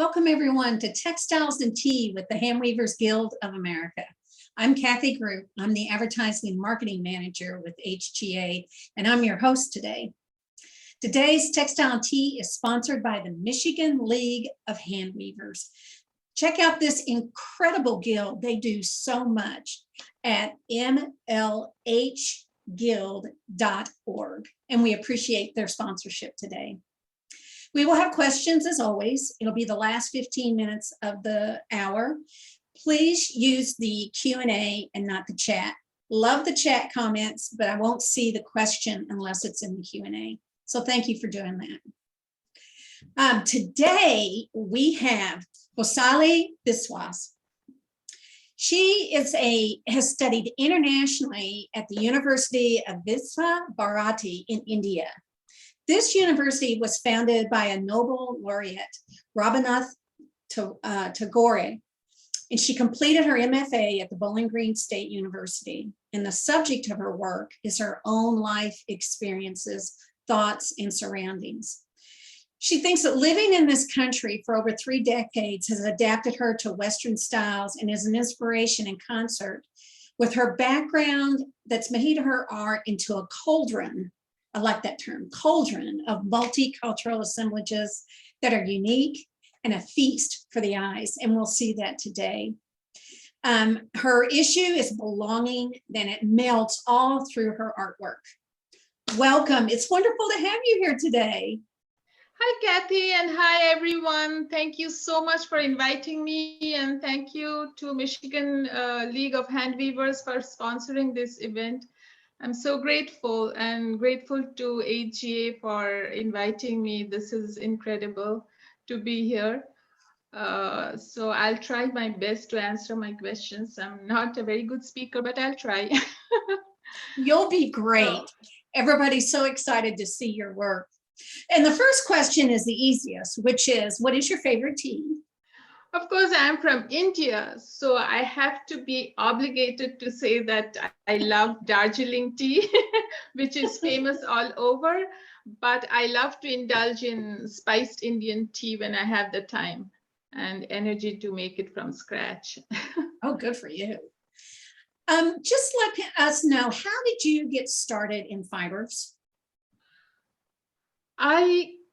Welcome everyone to Textiles and Tea with the Handweavers Guild of America. I'm Kathy Group. I'm the Advertising and Marketing Manager with HGA, and I'm your host today. Today's Textile Tea is sponsored by the Michigan League of Handweavers. Check out this incredible guild. They do so much at mlhguild.org, and we appreciate their sponsorship today. We will have questions as always. It'll be the last 15 minutes of the hour. Please use the Q&A and not the chat. Love the chat comments, but I won't see the question unless it's in the Q&A. So thank you for doing that. Today we have Boisali Biswas. She has studied internationally at the University of Vivsa-Bharati in India. This university was founded by a Nobel Laureate Rabindranath Tagore, and she completed her MFA at the Bowling Green State University. And the subject of her work is her own life experiences, thoughts, and surroundings. She thinks that living in this country for over 3 decades has adapted her to Western styles and is an inspiration in concert with her background that's made her art into a cauldron. I like that term, cauldron of multicultural assemblages that are unique and a feast for the eyes. And we'll see that today. Her issue is belonging, then it melts all through her artwork. Welcome. It's wonderful to have you here today. Hi, Kathy, and hi, everyone. Thank you so much for inviting me, and thank you to Michigan League of Handweavers for sponsoring this event. I'm so grateful and grateful to HGA for inviting me. This is incredible to be here. So I'll try my best to answer my questions. I'm not a very good speaker, but I'll try. You'll be great. Everybody's so excited to see your work. And the first question is the easiest, which is, what is your favorite tea? Of course, I'm from India, so I have to be obligated to say that I love Darjeeling tea, which is famous all over, but I love to indulge in spiced Indian tea when I have the time and energy to make it from scratch. Oh, good for you. Just let us know, how did you get started in fibers?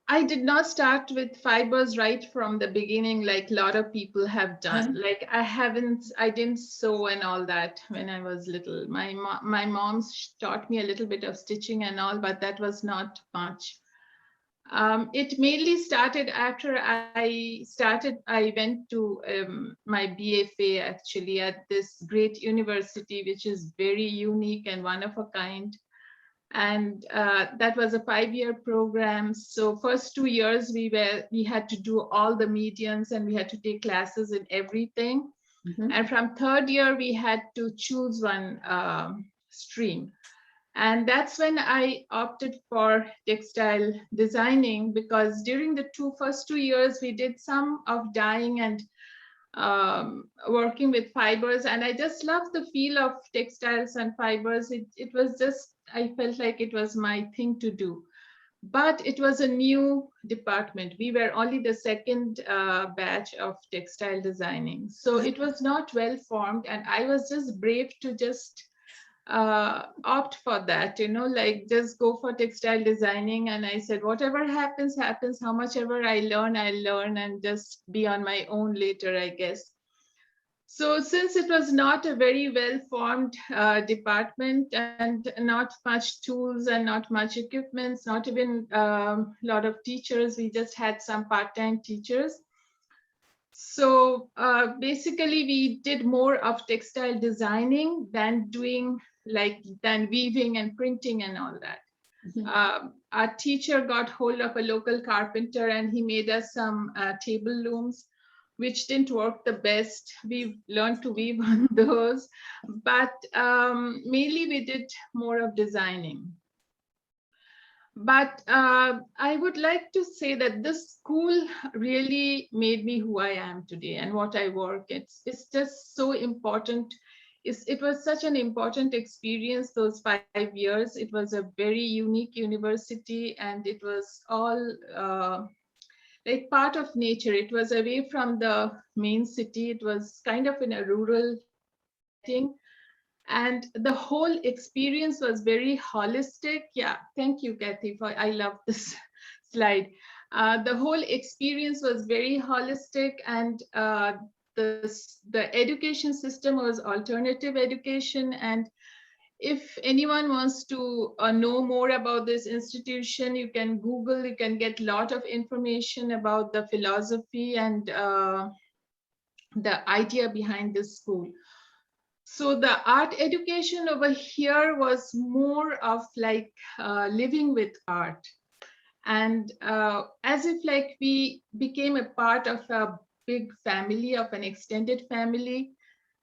I did not start with fibers right from the beginning, like a lot of people have done. Like I didn't sew and all that when I was little. My mom taught me a little bit of stitching and all, but that was not much. It mainly started after I went to my BFA actually at this great university, which is very unique and one of a kind. And that was a 5-year program. So first 2 years we had to do all the mediums and we had to take classes in everything. And from 3rd year we had to choose one stream. And that's when I opted for textile designing, because during the first 2 years we did some of dyeing and working with fibers, and I just loved the feel of textiles and fibers. It was just, I felt like it was my thing to do. But it was a new department. We were only the 2nd batch of textile designing. So it was not well formed, and I was just brave to just opt for that, like just go for textile designing. And I said, whatever happens, happens. How much ever I learn, and just be on my own later, I guess. So since it was not a very well-formed department and not much tools and not much equipment, not even a lot of teachers, we just had some part-time teachers. So basically we did more of textile designing than weaving and printing and all that. Our teacher got hold of a local carpenter and he made us some table looms, which didn't work the best. We learned to weave on those, but mainly we did more of designing. But I would like to say that this school really made me who I am today and what I work. It's just so important. It was such an important experience, those 5 years. It was a very unique university, and it was all like part of nature. It was away from the main city. It was kind of in a rural setting. And the whole experience was very holistic. Yeah, thank you, Kathy, for I love this slide. The whole experience was very holistic, and the education system was alternative education. And if anyone wants to know more about this institution, you can Google, you can get a lot of information about the philosophy and the idea behind this school. So the art education over here was more of like living with art. And as if like we became a part of a big family, of an extended family.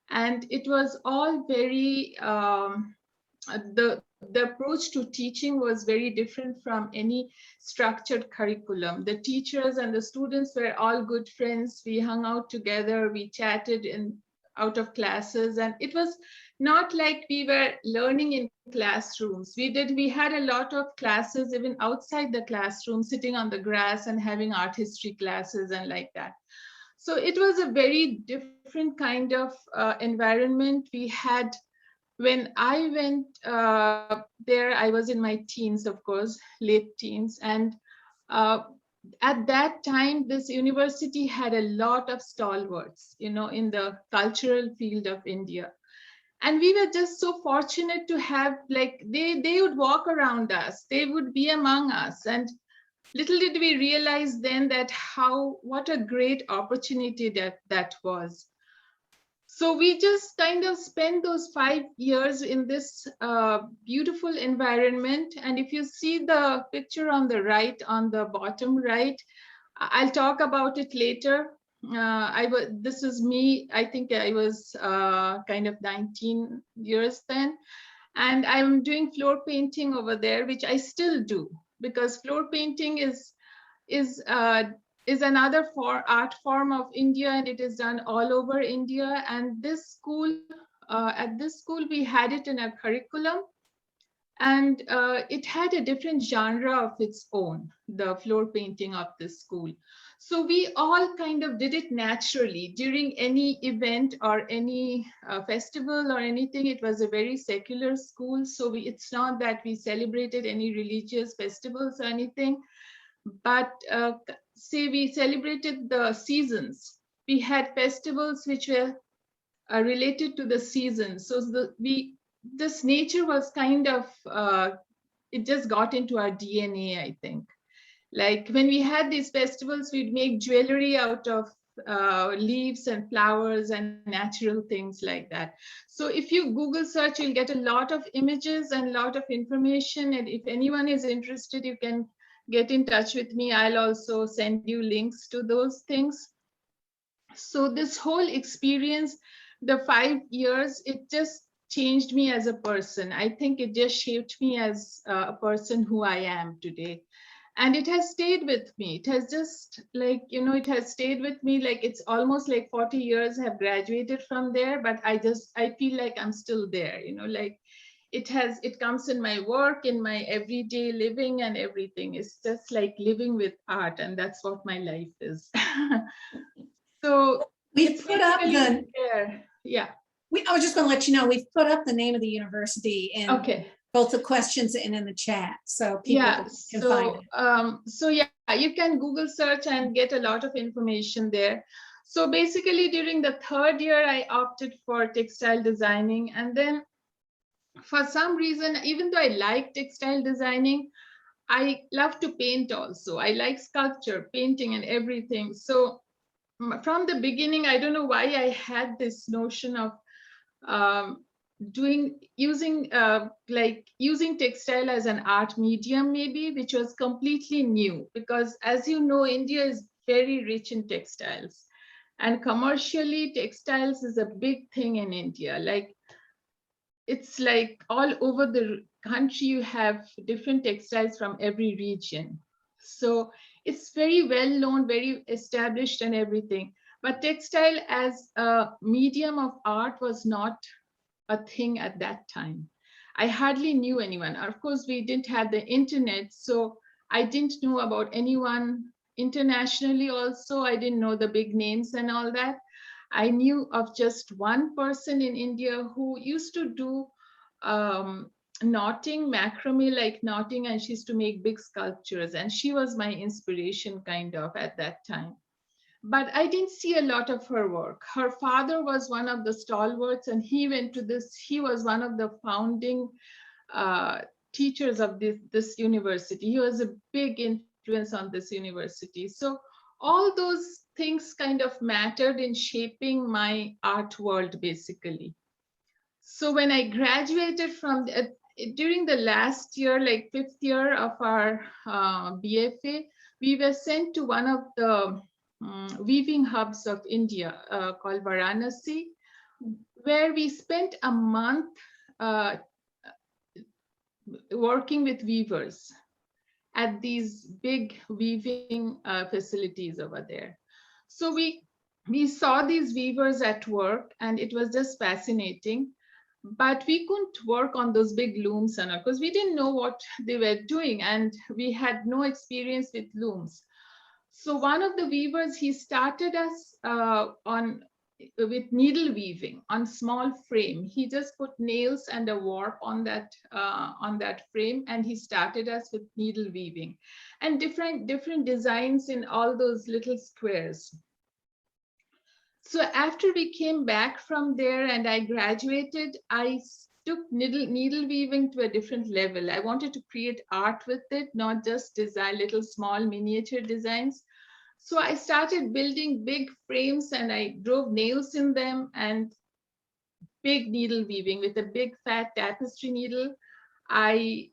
And it was all very, the approach to teaching was very different from any structured curriculum. The teachers and the students were all good friends. We hung out together, we chatted in out of classes, and it was not like we were learning in classrooms. We had a lot of classes even outside the classroom, sitting on the grass and having art history classes and like that. So it was a very different kind of environment we had. When I went there, I was in my teens, of course, late teens. And at that time, this university had a lot of stalwarts, in the cultural field of India. And we were just so fortunate to have, like, they would walk around us, they would be among us. And little did we realize then that what a great opportunity that was. So we just kind of spent those 5 years in this beautiful environment. And if you see the picture on the right, on the bottom right, I'll talk about it later. This is me. I think I was kind of 19 years then. And I'm doing floor painting over there, which I still do, because floor painting is another art form of India, and it is done all over India. And this school, at this school, we had it in our curriculum, and it had a different genre of its own, the floor painting of this school. So we all kind of did it naturally during any event or any festival or anything. It was a very secular school, so it's not that we celebrated any religious festivals or anything, but say we celebrated the seasons. We had festivals which were related to the seasons. So this nature was kind of, it just got into our DNA, I think. Like when we had these festivals, we'd make jewelry out of leaves and flowers and natural things like that. So if you Google search, you'll get a lot of images and a lot of information. And if anyone is interested, you can get in touch with me. I'll also send you links to those things. So this whole experience, the 5 years, it just changed me as a person. I think it just shaped me as a person who I am today. And it has stayed with me. It has just like, it has stayed with me. Like it's almost like 40 years have graduated from there, but I feel like I'm still there, like it comes in my work, in my everyday living and everything. It's just like living with art, and that's what my life is. So we've put up the, yeah. I was just going to let you know, we've put up the name of the university in both the questions and in the chat, so people can find it. So yeah, you can Google search and get a lot of information there. So basically during the 3rd year, I opted for textile designing. And then for some reason, even though I like textile designing, I love to paint also. I like sculpture, painting and everything. So from the beginning, I don't know why I had this notion of using textile as an art medium, maybe, which was completely new, because as you know, India is very rich in textiles, and commercially textiles is a big thing in India. Like it's like all over the country you have different textiles from every region. So it's very well known, very established and everything. But textile as a medium of art was not a thing at that time. I hardly knew anyone. Of course, we didn't have the internet, so I didn't know about anyone internationally also. I didn't know the big names and all that. I knew of just one person in India who used to do knotting, macrame like knotting, and she used to make big sculptures. And she was my inspiration kind of at that time. But I didn't see a lot of her work. Her father was one of the stalwarts, and he went to this, he was one of the founding teachers of this university. He was a big influence on this university. So all those things kind of mattered in shaping my art world, basically. So when I graduated from during the last year, like 5th year of our BFA, we were sent to one of the weaving hubs of India called Varanasi, where we spent a month working with weavers at these big weaving facilities over there. So we saw these weavers at work, and it was just fascinating. But we couldn't work on those big looms because we didn't know what they were doing, and we had no experience with looms. So one of the weavers, he started us with needle weaving on small frame. He just put nails and a warp on that frame, and he started us with needle weaving and different designs in all those little squares. So after we came back from there and I graduated, I took needle weaving to a different level. I wanted to create art with it, not just design little small miniature designs. So I started building big frames, and I drove nails in them and big needle weaving with a big fat tapestry needle. I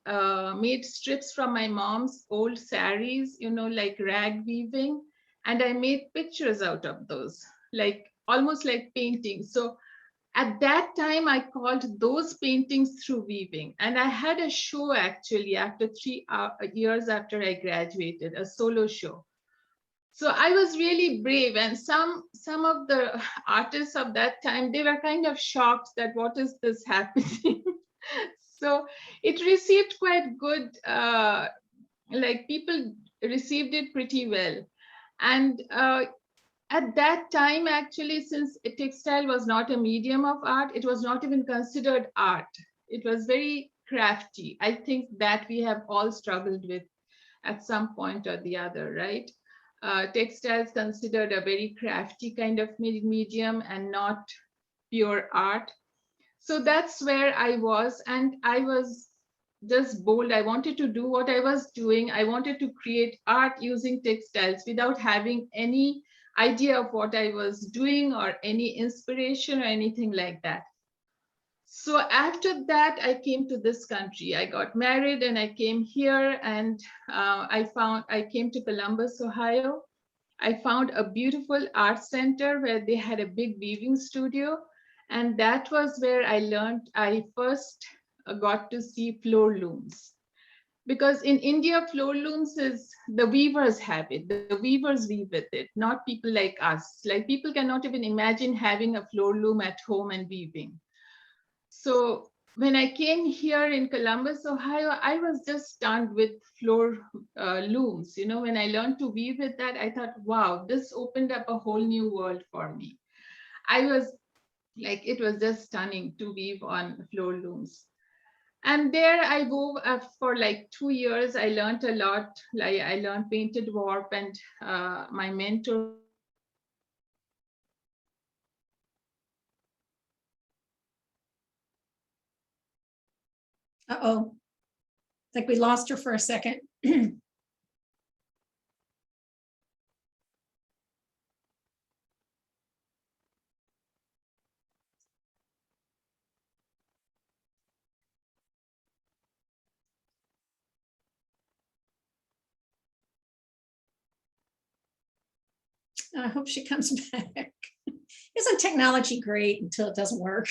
made strips from my mom's old saris, like rag weaving, and I made pictures out of those, like almost like painting. So at that time, I called those paintings through weaving. And I had a show actually after 3 years after I graduated, a solo show. So I was really brave, and some of the artists of that time, they were kind of shocked that what is this happening. So it received quite good, like people received it pretty well. And at that time, actually, since textile was not a medium of art, it was not even considered art. It was very crafty. I think that we have all struggled with at some point or the other, right? Textiles considered a very crafty kind of medium and not pure art. So that's where I was, and I was just bold. I wanted to do what I was doing. I wanted to create art using textiles without having any idea of what I was doing or any inspiration or anything like that. So after that, I came to this country. I got married and I came here, and I came to Columbus, Ohio. I found a beautiful art center where they had a big weaving studio. And that was where I first got to see floor looms. Because in India, floor looms is the weavers have it. The weavers weave with it, not people like us. Like people cannot even imagine having a floor loom at home and weaving. So when I came here in Columbus, Ohio, I was just stunned with floor looms. When I learned to weave with that, I thought, wow, this opened up a whole new world for me. I was like, it was just stunning to weave on floor looms. And there I wove for like 2 years. I learned a lot. Like I learned painted warp, and my mentor. Uh-oh. I think we lost her for a second. I hope she comes back. Isn't technology great until it doesn't work?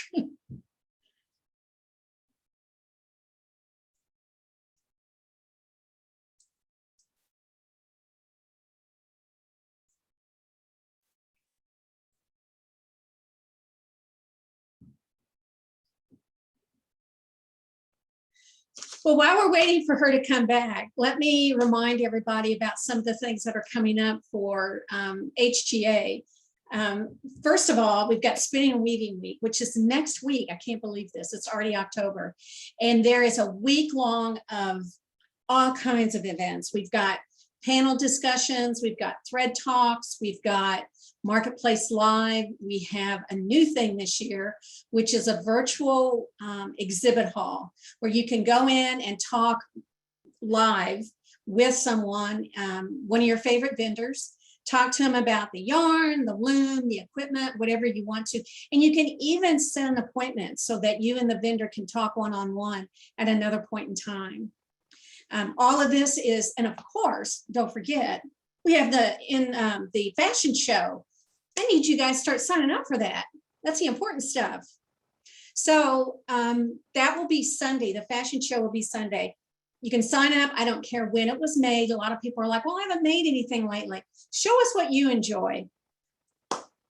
Well, while we're waiting for her to come back, let me remind everybody about some of the things that are coming up for HGA. First of all, we've got Spinning and Weaving Week, which is next week. I can't believe this. It's already October. And there is a week long of all kinds of events. We've got panel discussions, we've got thread talks, we've got Marketplace Live. We have a new thing this year, which is a virtual exhibit hall where you can go in and talk live with someone, one of your favorite vendors, talk to them about the yarn, the loom, the equipment, whatever you want to. And you can even set an appointment so that you and the vendor can talk one-on-one at another point in time. All of this is, and of course, don't forget, we have the fashion show. I need you guys to start signing up for that. That's the important stuff. So that will be Sunday. The fashion show will be Sunday. You can sign up. I don't care when it was made. A lot of people are like, well, I haven't made anything lately. Show us what you enjoy.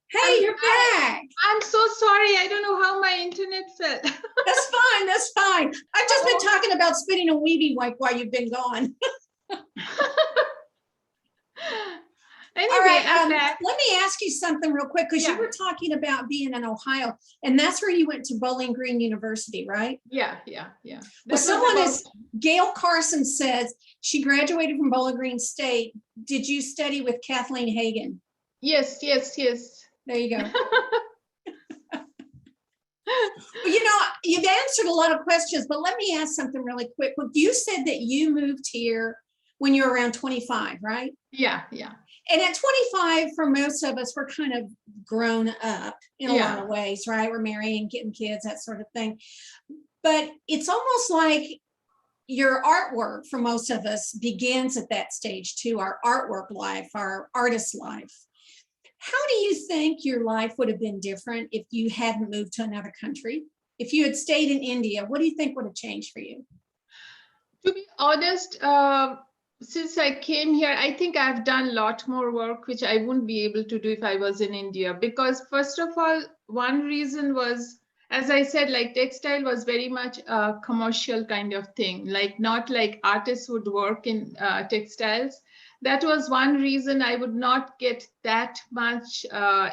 Hey, you're back. I'm so sorry. I don't know how my internet fell. That's fine. That's fine. I've just been talking about spinning and weaving while you've been gone. Anyway, all right, let me ask you something real quick, because you were talking about being in Ohio, and that's where you went to Bowling Green University, right? Yeah. Well, someone is, Gail Carson says she graduated from Bowling Green State. Did you study with Kathleen Hagen? Yes. There you go. Well, you know, you've answered a lot of questions, but let me ask something really quick. Well, you said that you moved here when you were around 25, right? Yeah. And at 25, for most of us, we're kind of grown up in a lot of ways, right? We're marrying, getting kids, that sort of thing. But it's almost like your artwork for most of us begins at that stage too, our artwork life, our artist life. How do you think your life would have been different if you hadn't moved to another country? If you had stayed in India, what do you think would have changed for you? To be honest, since I came here, I think I've done a lot more work, which I wouldn't be able to do if I was in India. Because first of all, one reason was, as I said, like textile was very much a commercial kind of thing, like not like artists would work in textiles. That was one reason I would not get that much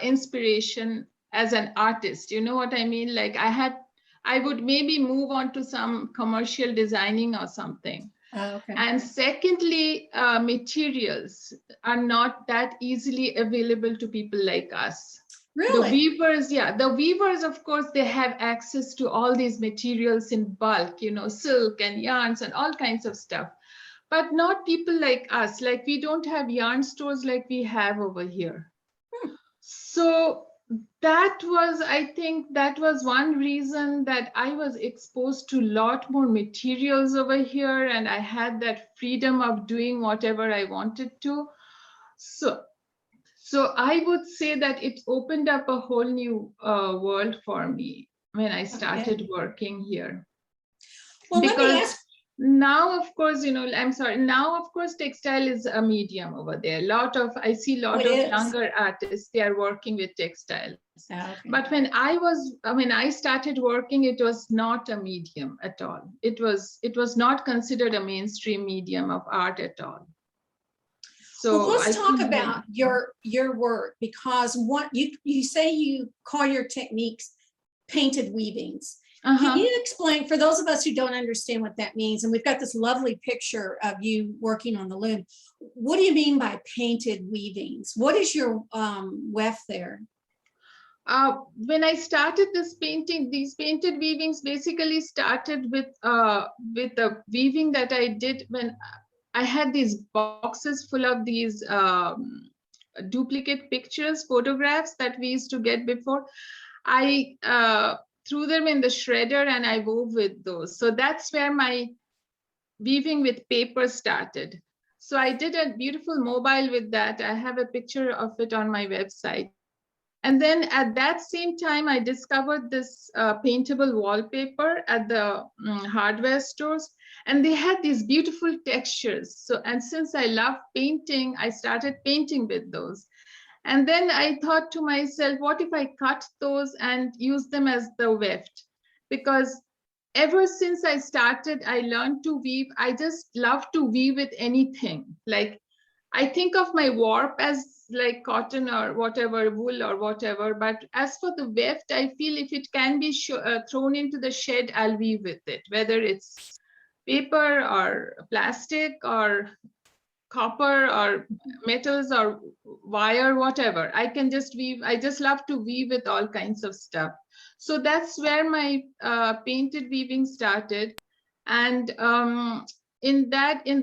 inspiration as an artist. You know what I mean? Like I would maybe move on to some commercial designing or something. Oh, okay. And secondly, materials are not that easily available to people like us. Really? The weavers, of course, they have access to all these materials in bulk, you know, silk and yarns and all kinds of stuff. But not people like us. Like we don't have yarn stores like we have over here. So that was, I think that was one reason that I was exposed to a lot more materials over here, and I had that freedom of doing whatever I wanted to. So I would say that it opened up a whole new world for me when I started working here. Well, because let me ask. Now, of course, you know, I'm sorry. Now, of course, textile is a medium over there. I see a lot of younger artists, they are working with textiles. Okay. But when I started working, it was not a medium at all. It was not considered a mainstream medium of art at all. So well, let's talk about your work, because what you say you call your techniques painted weavings. Can you explain, for those of us who don't understand what that means, and we've got this lovely picture of you working on the loom, what do you mean by painted weavings? What is your weft there? When I started this painting, these painted weavings basically started with the weaving that I did when I had these boxes full of these duplicate pictures, photographs that we used to get before. I threw them in the shredder and I wove with those. So that's where my weaving with paper started. So I did a beautiful mobile with that. I have a picture of it on my website. And then at that same time, I discovered this paintable wallpaper at the hardware stores, and they had these beautiful textures. So, and since I love painting, I started painting with those. And then I thought to myself, what if I cut those and use them as the weft? Because ever since I started, I learned to weave. I just love to weave with anything. Like, I think of my warp as like cotton or whatever, wool or whatever. But as for the weft, I feel if it can be thrown into the shed, I'll weave with it, whether it's paper or plastic or copper or metals or wire, whatever. I can just weave. I just love to weave with all kinds of stuff. So that's where my painted weaving started. And in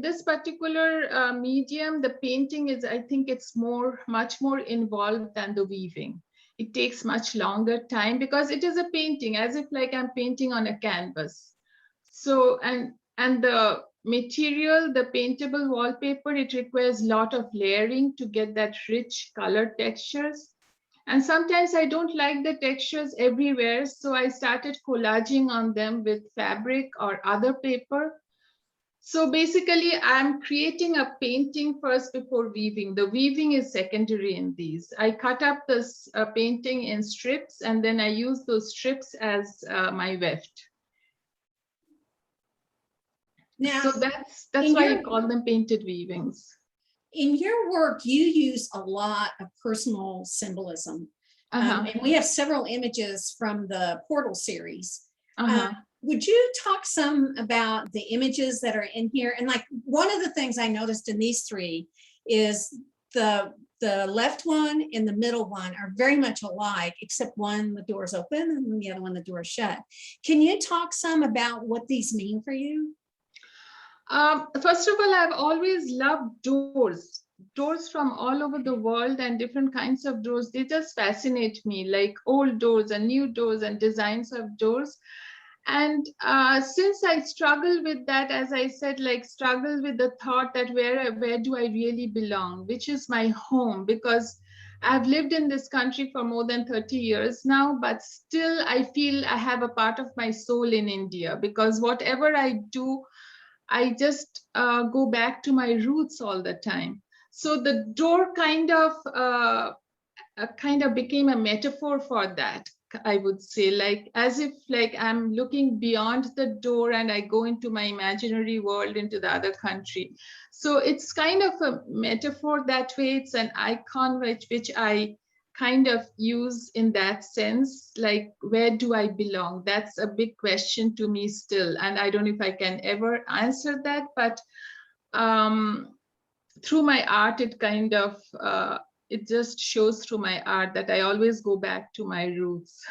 this particular medium, the painting is, I think it's much more involved than the weaving. It takes much longer time because it is a painting, as if like I'm painting on a canvas. So, and the material, the paintable wallpaper, it requires a lot of layering to get that rich color textures. And sometimes I don't like the textures everywhere, so I started collaging on them with fabric or other paper. So basically, I'm creating a painting first before weaving. The weaving is secondary in these. I cut up this painting in strips, and then I use those strips as my weft. Now, so that's why I call them painted weavings. In your work, you use a lot of personal symbolism. And we have several images from the Portal series. Would you talk some about the images that are in here? And like one of the things I noticed in these three is the left one and the middle one are very much alike, except one, the door's open, and the other one, the door is shut. Can you talk some about what these mean for you? First of all, I've always loved doors from all over the world, and different kinds of doors. They just fascinate me, like old doors and new doors and designs of doors. And since I struggle with that, as I said, like struggle with the thought that where do I really belong, which is my home, because I've lived in this country for more than 30 years now, but still I feel I have a part of my soul in India, because whatever I do, I just go back to my roots all the time. So the door kind of became a metaphor for that, I would say, like as if like I'm looking beyond the door and I go into my imaginary world, into the other country. So it's kind of a metaphor that way. It's an icon which I kind of use in that sense, like where do I belong? That's a big question to me still, and I don't know if I can ever answer that, but through my art, it kind of it just shows through my art that I always go back to my roots.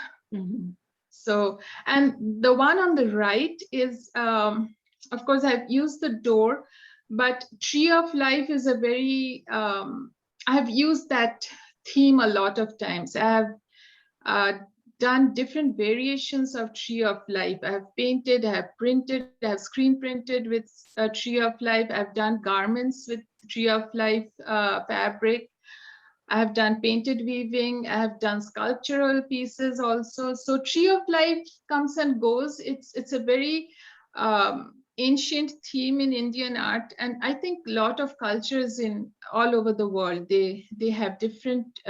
So, and the one on the right is of course I've used the door, but Tree of Life is a very I've used that theme a lot of times. I have done different variations of Tree of Life. I have painted, I have printed, I have screen printed with a Tree of Life. I've done garments with Tree of Life fabric. I have done painted weaving. I have done sculptural pieces also. So Tree of Life comes and goes. It's a very ancient theme in Indian art, and I think a lot of cultures in all over the world, they have different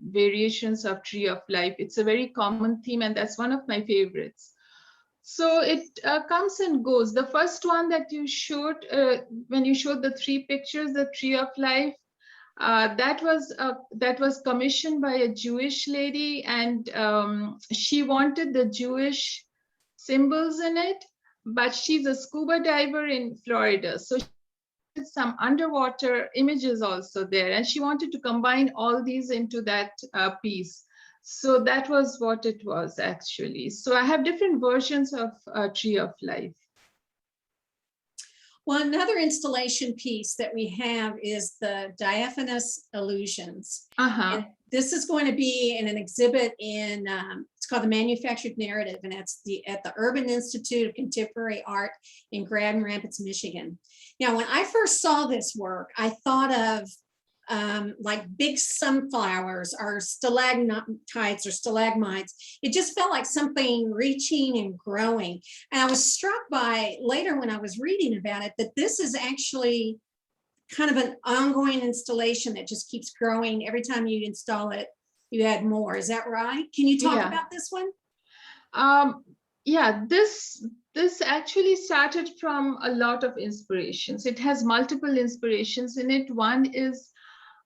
variations of Tree of Life. It's a very common theme, and that's one of my favorites. So it comes and goes. The first one that you showed, when you showed the three pictures, the Tree of Life, that was commissioned by a Jewish lady, and she wanted the Jewish symbols in it. But she's a scuba diver in Florida, so she did some underwater images also there, and she wanted to combine all these into that piece. So that was what it was actually. So I have different versions of Tree of Life. Well, another installation piece that we have is the diaphanous illusions. And this is going to be in an exhibit in, it's called the Manufactured Narrative, and it's at the Urban Institute of Contemporary Art in Grand Rapids, Michigan. Now, when I first saw this work, I thought of like big sunflowers or stalactites or stalagmites. It just felt like something reaching and growing. And I was struck by later when I was reading about it, that this is actually kind of an ongoing installation that just keeps growing. Every time you install it, you add more. Is that right? Can you talk about this one? yeah, this actually started from a lot of inspirations. It has multiple inspirations in it. One is,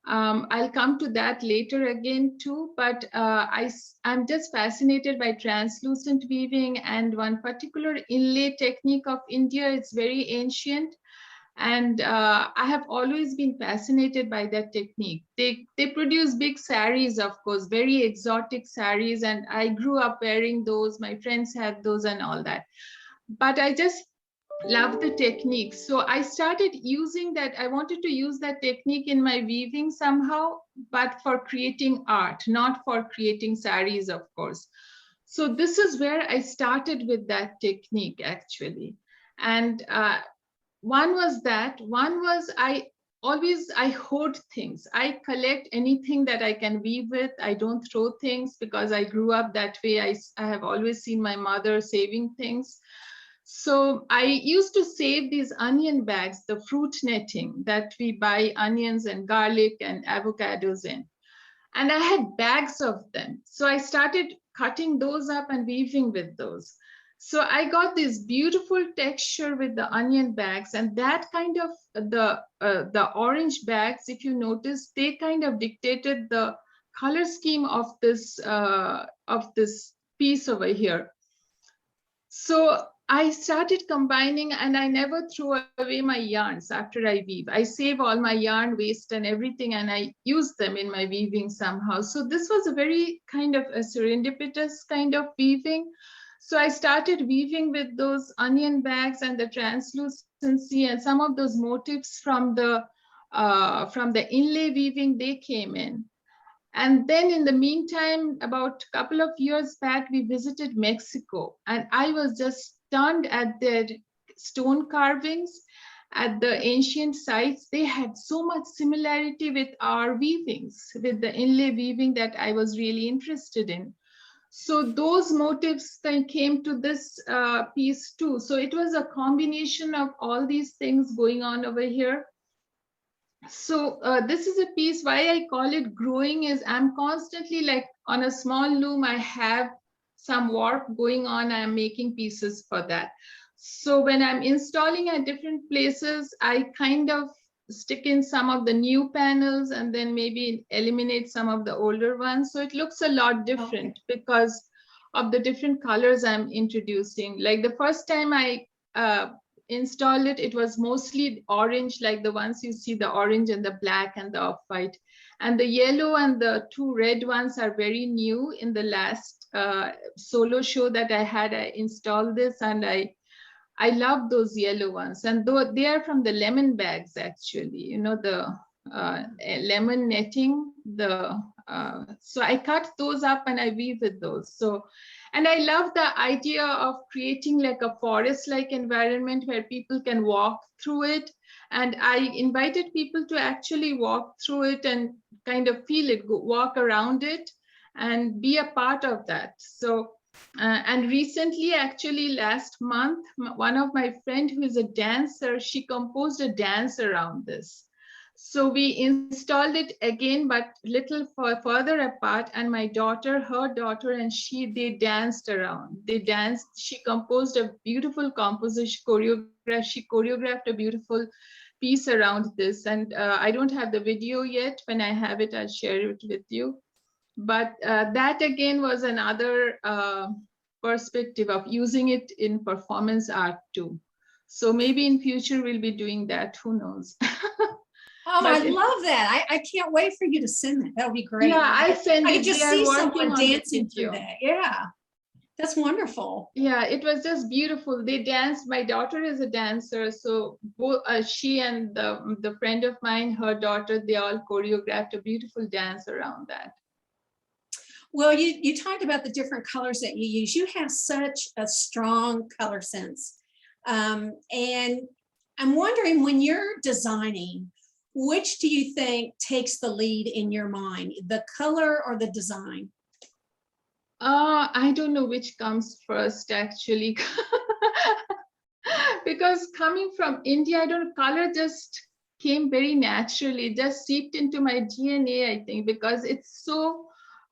I'll come to that later again too, but I'm just fascinated by translucent weaving and one particular inlay technique of India. It's very ancient. And I have always been fascinated by that technique. They produce big saris, of course, very exotic saris, and I grew up wearing those. My friends had those and all that. But I just love the technique. So I started using that. I wanted to use that technique in my weaving somehow, but for creating art, not for creating saris, of course. So this is where I started with that technique actually. And one was that. One was I hoard things. I collect anything that I can weave with. I don't throw things because I grew up that way. I have always seen my mother saving things. So I used to save these onion bags, the fruit netting that we buy onions and garlic and avocados in. And I had bags of them. So I started cutting those up and weaving with those. So I got this beautiful texture with the onion bags, and that kind of the orange bags, if you notice, they kind of dictated the color scheme of this piece over here. So I started combining, and I never throw away my yarns after I weave. I save all my yarn waste and everything, and I use them in my weaving somehow. So this was a very kind of a serendipitous kind of weaving. So I started weaving with those onion bags and the translucency and some of those motifs from the inlay weaving, they came in. And then in the meantime, about a couple of years back, we visited Mexico, and I was just stunned at their stone carvings at the ancient sites. They had so much similarity with our weavings, with the inlay weaving that I was really interested in. So those motifs came to this piece too. So it was a combination of all these things going on over here. So this is a piece, why I call it growing is I'm constantly like on a small loom, I have some warp going on, I'm making pieces for that. So when I'm installing at different places, I kind of stick in some of the new panels and then maybe eliminate some of the older ones. So it looks a lot different because of the different colors I'm introducing. Like the first time I installed it, it was mostly orange, like the ones you see, the orange and the black and the off-white. And the yellow and the two red ones are very new. In the last solo show that I had, I installed this, and I love those yellow ones. And though they are from the lemon bags, actually, you know, the lemon netting, so I cut those up and I weave with those. So, and I love the idea of creating like a forest-like environment where people can walk through it. And I invited people to actually walk through it and kind of feel it, walk around it and be a part of that. So, and recently, actually last month, one of my friend who is a dancer, she composed a dance around this. So we installed it again, but little further apart. And my daughter, her daughter, and they danced around. They danced. She composed a beautiful composition, choreographed. She choreographed a beautiful piece around this. And I don't have the video yet. When I have it, I'll share it with you. But that again was another perspective of using it in performance art too. So maybe in future we'll be doing that. Who knows? Oh, I love that. I can't wait for you to send that. That would be great. Yeah, I send it. I could just see someone dancing through that. Yeah, that's wonderful. Yeah, it was just beautiful. They danced. My daughter is a dancer. So both she and the friend of mine, her daughter, they all choreographed a beautiful dance around that. Well, you talked about the different colors that you use. You have such a strong color sense. And I'm wondering, when you're designing, which do you think takes the lead in your mind, the color or the design? I don't know which comes first, actually. Because coming from India, I don't know, color just came very naturally, just seeped into my DNA, I think, because it's so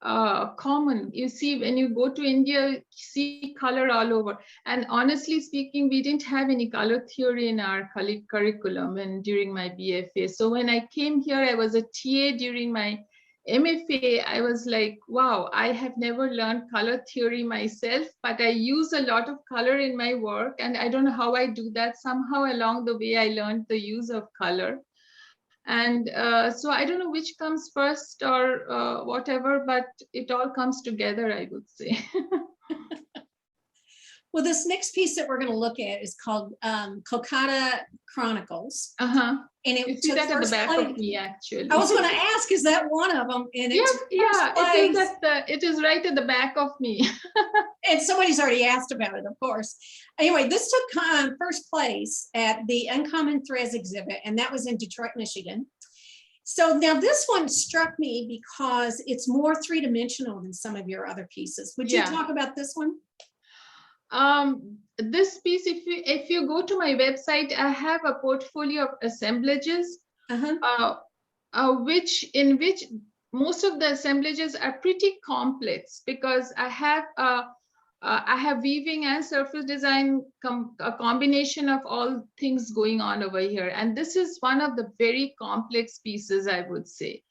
common. You see, when you go to India, you see color all over. And honestly speaking, we didn't have any color theory in our curriculum and during my BFA. So when I came here, I was a TA during my MFA. I was like, wow, I have never learned color theory myself, but I use a lot of color in my work. And I don't know how I do that. Somehow along the way, I learned the use of color. And so I don't know which comes first or whatever, but it all comes together, I would say. Well, this next piece that we're going to look at is called Kolkata Chronicles. Uh-huh. And it You see that at the back of me, actually. I was going to ask, is that one of them? And it is right at the back of me. And somebody's already asked about it, of course. Anyway, this took first place at the Uncommon Threads exhibit, and that was in Detroit, Michigan. So now this one struck me because it's more three-dimensional than some of your other pieces. Would you talk about this one? This piece, if you go to my website, I have a portfolio of assemblages, which most of the assemblages are pretty complex, because I have weaving and surface design, a combination of all things going on over here. And this is one of the very complex pieces, I would say.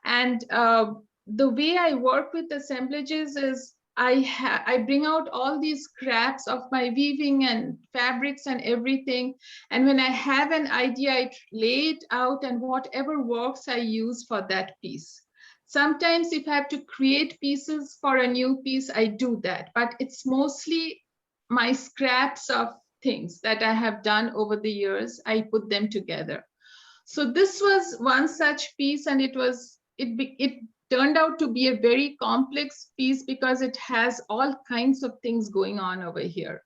And the way I work with assemblages is I bring out all these scraps of my weaving and fabrics and everything. And when I have an idea, I lay it out, and whatever works, I use for that piece. Sometimes if I have to create pieces for a new piece, I do that. But it's mostly my scraps of things that I have done over the years. I put them together. So this was one such piece, and it turned out to be a very complex piece because it has all kinds of things going on over here.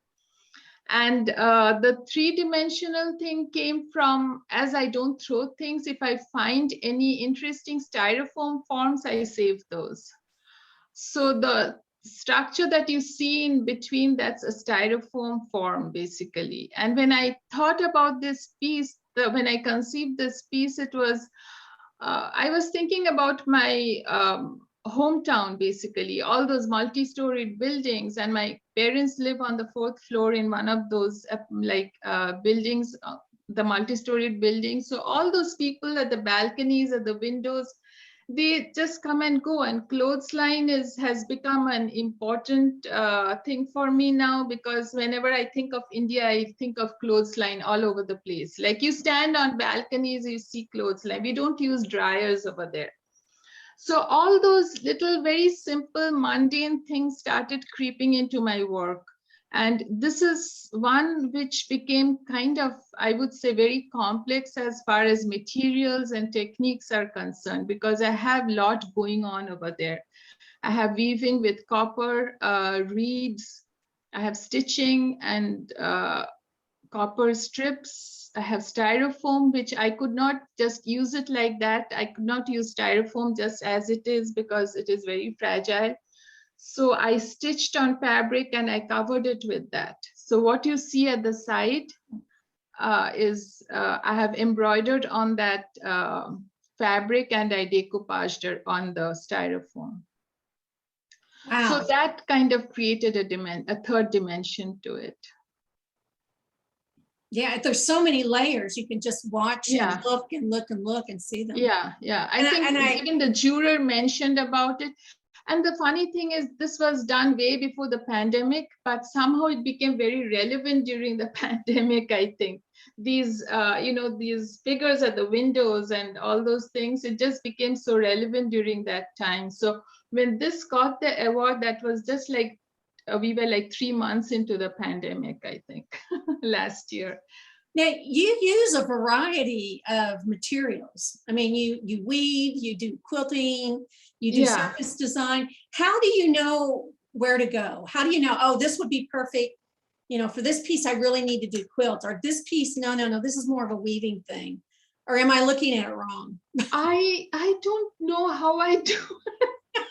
And the three-dimensional thing came from, as I don't throw things, if I find any interesting styrofoam forms, I save those. So the structure that you see in between, that's a styrofoam form, basically. And when I thought about this piece, when I conceived this piece, it was, I was thinking about my hometown, basically, all those multi-storied buildings, and my parents live on the 4th floor in one of those buildings, the multi-storied buildings. So all those people at the balconies, at the windows, they just come and go, and clothesline has become an important thing for me now, because whenever I think of India, I think of clothesline all over the place. Like, you stand on balconies, you see clothesline. We don't use dryers over there. So all those little, very simple, mundane things started creeping into my work. And this is one which became kind of, I would say, very complex as far as materials and techniques are concerned, because I have a lot going on over there. I have weaving with copper, reeds, I have stitching and copper strips. I have styrofoam, which I could not just use it like that. I could not use styrofoam just as it is, because it is very fragile. So I stitched on fabric and I covered it with that. So what you see at the side is I have embroidered on that fabric, and I decoupaged it on the styrofoam. Wow. So that kind of created a third dimension to it. Yeah, there's so many layers. You can just watch and look and look and look and see them. Yeah. I think even the juror mentioned about it. And the funny thing is, this was done way before the pandemic, but somehow it became very relevant during the pandemic, I think. These, these figures at the windows and all those things, it just became so relevant during that time. So when this got the award, that was just like, we were like 3 months into the pandemic, I think, last year. Now, you use a variety of materials. I mean, you weave, you do quilting, you do surface design. How do you know where to go? How do you know, oh, this would be perfect, for this piece, I really need to do quilt, or this piece, no, this is more of a weaving thing. Or am I looking at it wrong? I don't know how I do it.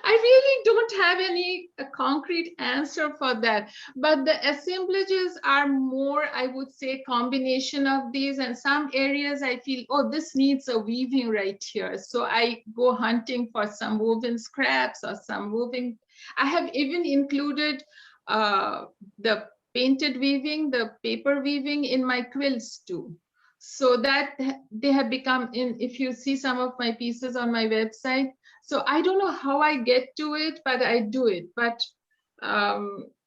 I really don't have any concrete answer for that. But the assemblages are more, I would say, combination of these. And some areas I feel, oh, this needs a weaving right here. So I go hunting for some woven scraps or some woven. I have even included the painted weaving, the paper weaving in my quilts too. So that they have become, in, if you see some of my pieces on my website, so I don't know how I get to it, but I do it. But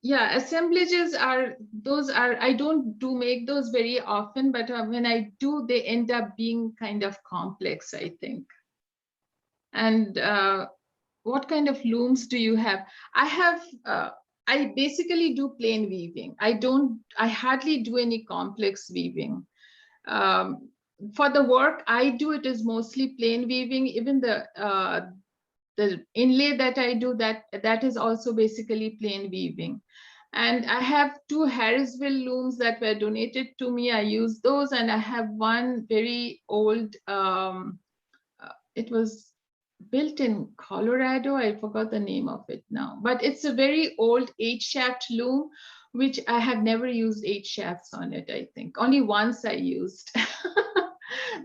yeah, assemblages are, those are, I don't do make those very often, but when I do, they end up being kind of complex, I think. And what kind of looms do you have? I have, I basically do plain weaving. I hardly do any complex weaving. For the work I do, it is mostly plain weaving. Even the inlay that I do, that is also basically plain weaving. And I have 2 Harrisville looms that were donated to me. I use those, and I have one very old, it was built in Colorado. I forgot the name of it now, but it's a very old 8-shaft loom, which I have never used 8 shafts on it. I think only once I used.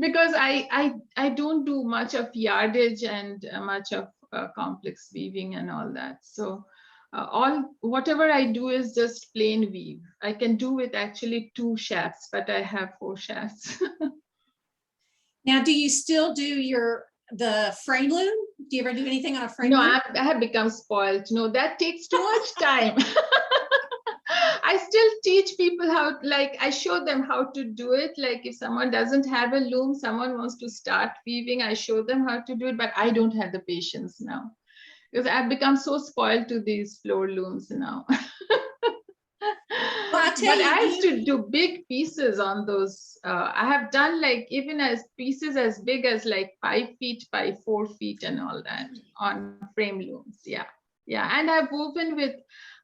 Because I don't do much of yardage and much of complex weaving and all that. So whatever I do is just plain weave. I can do with actually 2 shafts, but I have 4 shafts. Now, do you still do the frame loom? Do you ever do anything on a frame No, loom? I have become spoiled. No, that takes too much time. I still teach people how, like, I show them how to do it. Like if someone doesn't have a loom, someone wants to start weaving, I show them how to do it, but I don't have the patience now because I've become so spoiled to these floor looms now. Well, I tell But you, I used to do big pieces on those. I have done like even as pieces as big as like 5 feet by 4 feet and all that on frame looms. Yeah. Yeah. And I've woven with,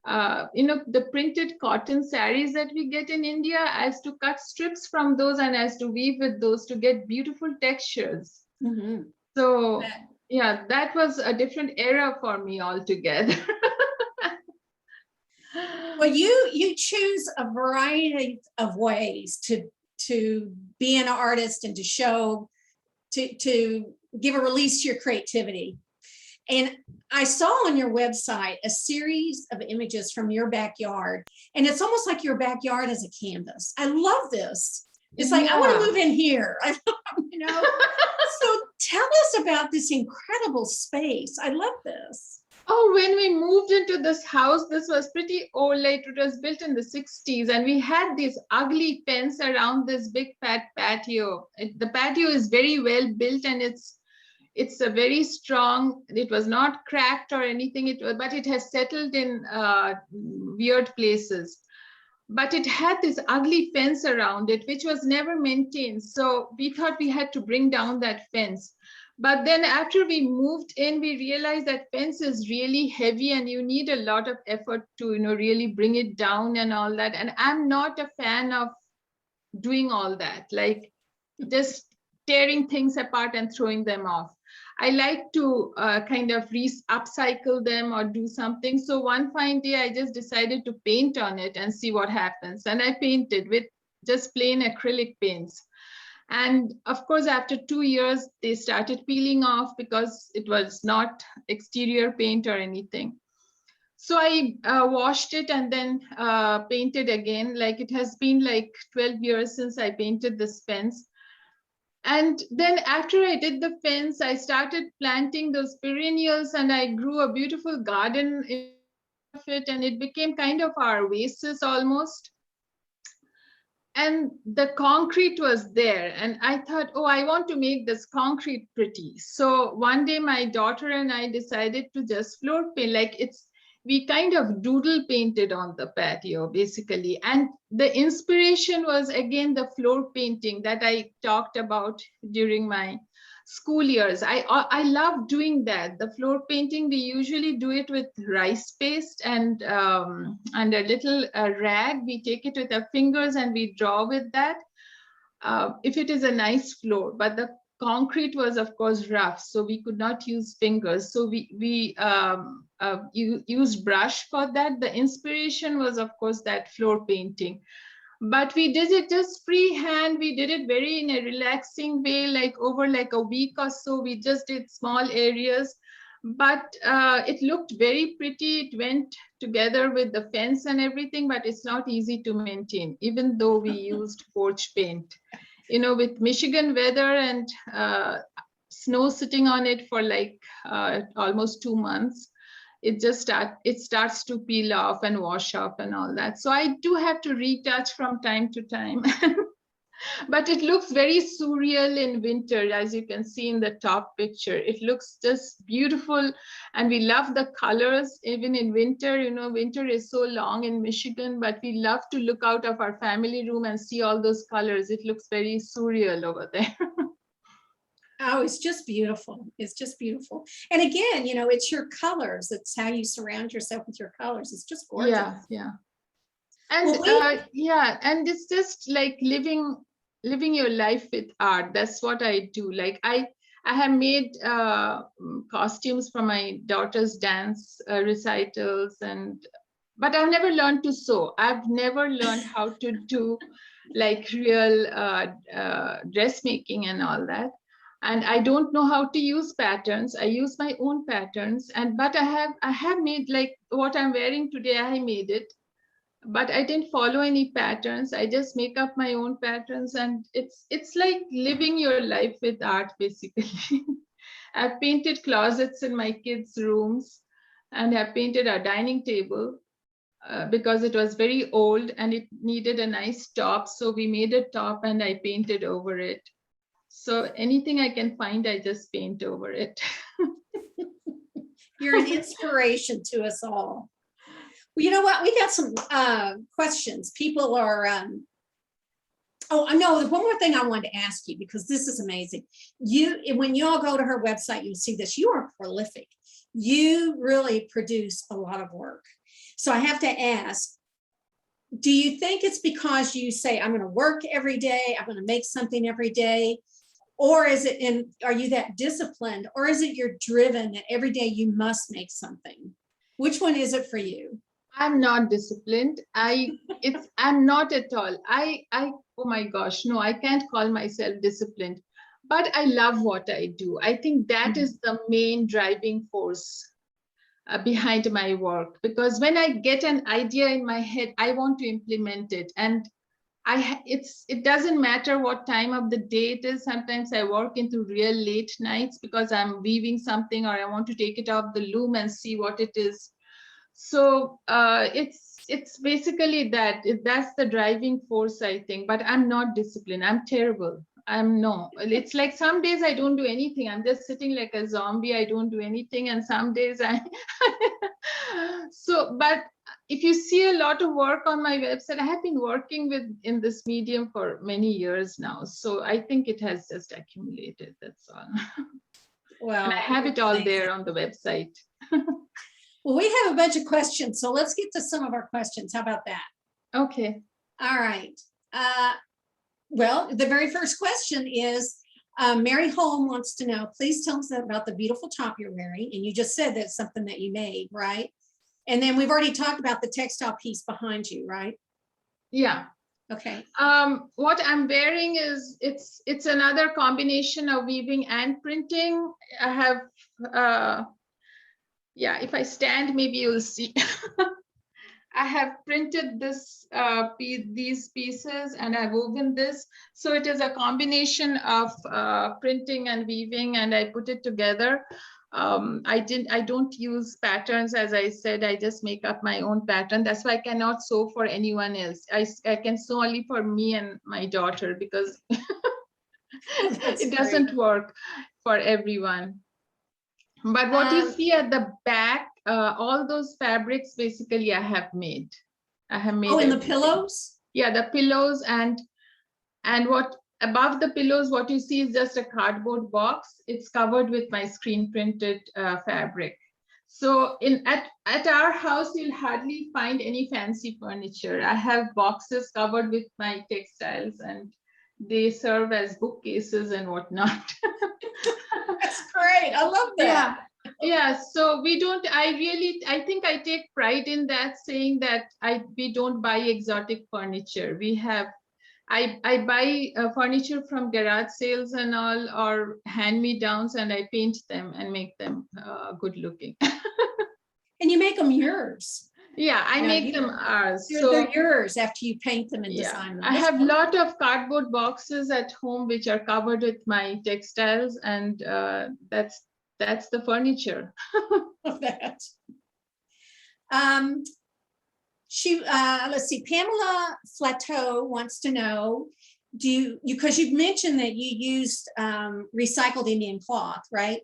the printed cotton saris that we get in India. I used to cut strips from those and I used to weave with those to get beautiful textures. Mm-hmm. So yeah, that was a different era for me altogether. Well, you choose a variety of ways to be an artist and to show, to give a release to your creativity. And I saw on your website a series of images from your backyard, and it's almost like your backyard is a canvas. I love this. It's like, I want to move in here. So tell us about this incredible space. I love this. Oh, when we moved into this house, this was pretty old, like it was built in the 60s, and we had this ugly fence around this big fat patio. The patio is very well built, and it's a very strong, it was not cracked or anything, but it has settled in weird places. But it had this ugly fence around it, which was never maintained. So we thought we had to bring down that fence. But then after we moved in, we realized that fence is really heavy and you need a lot of effort to, really bring it down and all that. And I'm not a fan of doing all that, like just tearing things apart and throwing them off. I like to kind of upcycle them or do something. So one fine day, I just decided to paint on it and see what happens. And I painted with just plain acrylic paints. And of course, after 2 years, they started peeling off because it was not exterior paint or anything. So I washed it and then painted again. Like it has been like 12 years since I painted this fence. And then after I did the fence, I started planting those perennials and I grew a beautiful garden of it, and it became kind of our oasis almost. And the concrete was there, and I thought, oh, I want to make this concrete pretty. So one day my daughter and I decided to just floor paint, we kind of doodle painted on the patio basically. And the inspiration was again the floor painting that I talked about during my school years. I love doing that. The floor painting, we usually do it with rice paste and a little rag. We take it with our fingers and we draw with that. If it is a nice floor, but the concrete was, of course, rough, so we could not use fingers. So we used brush for that. The inspiration was, of course, that floor painting. But we did it just freehand. We did it very in a relaxing way, like over like a week or so. We just did small areas, but it looked very pretty. It went together with the fence and everything, but it's not easy to maintain, even though we used porch paint. You know, with Michigan weather and snow sitting on it for like almost 2 months, it starts to peel off and wash off and all that. So I do have to retouch from time to time. But it looks very surreal in winter, as you can see in the top picture. It looks just beautiful, and we love the colors. Even in winter, you know, winter is so long in Michigan, but we love to look out of our family room and see all those colors. It looks very surreal over there. Oh, it's just beautiful. It's just beautiful. And again, you know, it's your colors. It's how you surround yourself with your colors. It's just gorgeous. Yeah, yeah. And yeah, and it's just like living your life with art. That's what I do. Like I have made costumes for my daughter's dance recitals, but I've never learned to sew. I've never learned how to do like real dressmaking and all that. And I don't know how to use patterns. I use my own patterns, but I have made, like what I'm wearing today, I made it, but I didn't follow any patterns. I just make up my own patterns, and it's like living your life with art, basically. I've painted closets in my kids' rooms, and I've painted our dining table because it was very old and it needed a nice top. So we made a top and I painted over it. So anything I can find, I just paint over it. You're an inspiration to us all. Well, you know what? We got some questions. People are, oh, I know one more thing I wanted to ask you, because this is amazing. When you all go to her website, you'll see this. You are prolific. You really produce a lot of work. So I have to ask, do you think it's because you say, I'm going to work every day, I'm going to make something every day? Or is it, are you that disciplined? Or is it you're driven that every day you must make something? Which one is it for you? I'm not disciplined. I'm not at all. Oh my gosh, no, I can't call myself disciplined, but I love what I do. I think that is the main driving force behind my work, because when I get an idea in my head, I want to implement it. And it doesn't matter what time of the day it is. Sometimes I work into real late nights because I'm weaving something, or I want to take it off the loom and see what it is. So it's basically that's the driving force, I think. But I'm not disciplined. I'm terrible. It's like some days I don't do anything. I'm just sitting like a zombie. I don't do anything. And some days but if you see a lot of work on my website, I have been working in this medium for many years now. So I think it has just accumulated. That's all. Well, and I have it all there on the website. Well, we have a bunch of questions, so let's get to some of our questions. How about that? Okay. All right. Well, the very first question is, Mary Holm wants to know, please tell us about the beautiful top you're wearing. And you just said that's something that you made, right? And then we've already talked about the textile piece behind you, right? Yeah. Okay. What I'm wearing is, it's another combination of weaving and printing. I have, yeah, if I stand, maybe you'll see. I have printed these pieces, and I've woven this. So it is a combination of printing and weaving, and I put it together. I don't use patterns, as I said. I just make up my own pattern. That's why I cannot sew for anyone else. I can sew only for me and my daughter, because it doesn't work for everyone. But what you see at the back, all those fabrics, basically I have made. Oh, and the pillows? Yeah, the pillows, and what above the pillows, what you see is just a cardboard box. It's covered with my screen printed fabric. So at our house, you'll hardly find any fancy furniture. I have boxes covered with my textiles, and they serve as bookcases and whatnot. That's great. I love that. Yeah, so we don't, I think I take pride in that, saying that we don't buy exotic furniture. I buy furniture from garage sales and all, or hand-me-downs, and I paint them and make them good looking. And you make them yours. Yeah, I Yeah, make them ours. They're yours after you paint them and Yeah, design them. I have a lot of cardboard boxes at home which are covered with my textiles, and that's the furniture. Of that. Let's see, Pamela Flateau wants to know, because you've mentioned that you used recycled Indian cloth, right?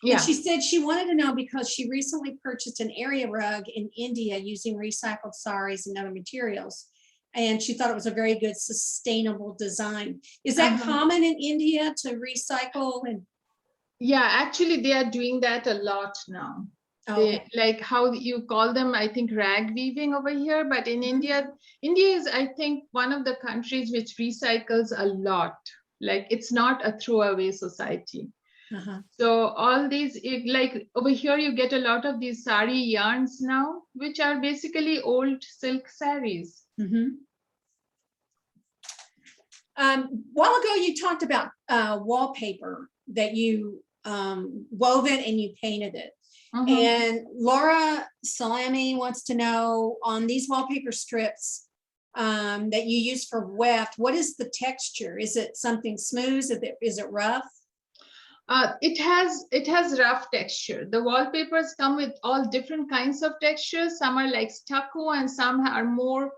Yeah. And she said she wanted to know because she recently purchased an area rug in India using recycled saris and other materials. And she thought it was a very good sustainable design. Is that common in India to recycle? And yeah, actually they are doing that a lot now. okay. Like how you call them, I think rag weaving over here, but in India is, I think, one of the countries which recycles a lot. Like it's not a throwaway society. So all these, like over here, you get a lot of these sari yarns now, which are basically old silk saris. While ago, you talked about wallpaper that you wove it and you painted it. And Laura Salami wants to know, on these wallpaper strips that you use for weft, what is the texture? Is it something smooth? Is it rough? It has rough texture. The wallpapers come with all different kinds of textures. Some are like stucco and some are more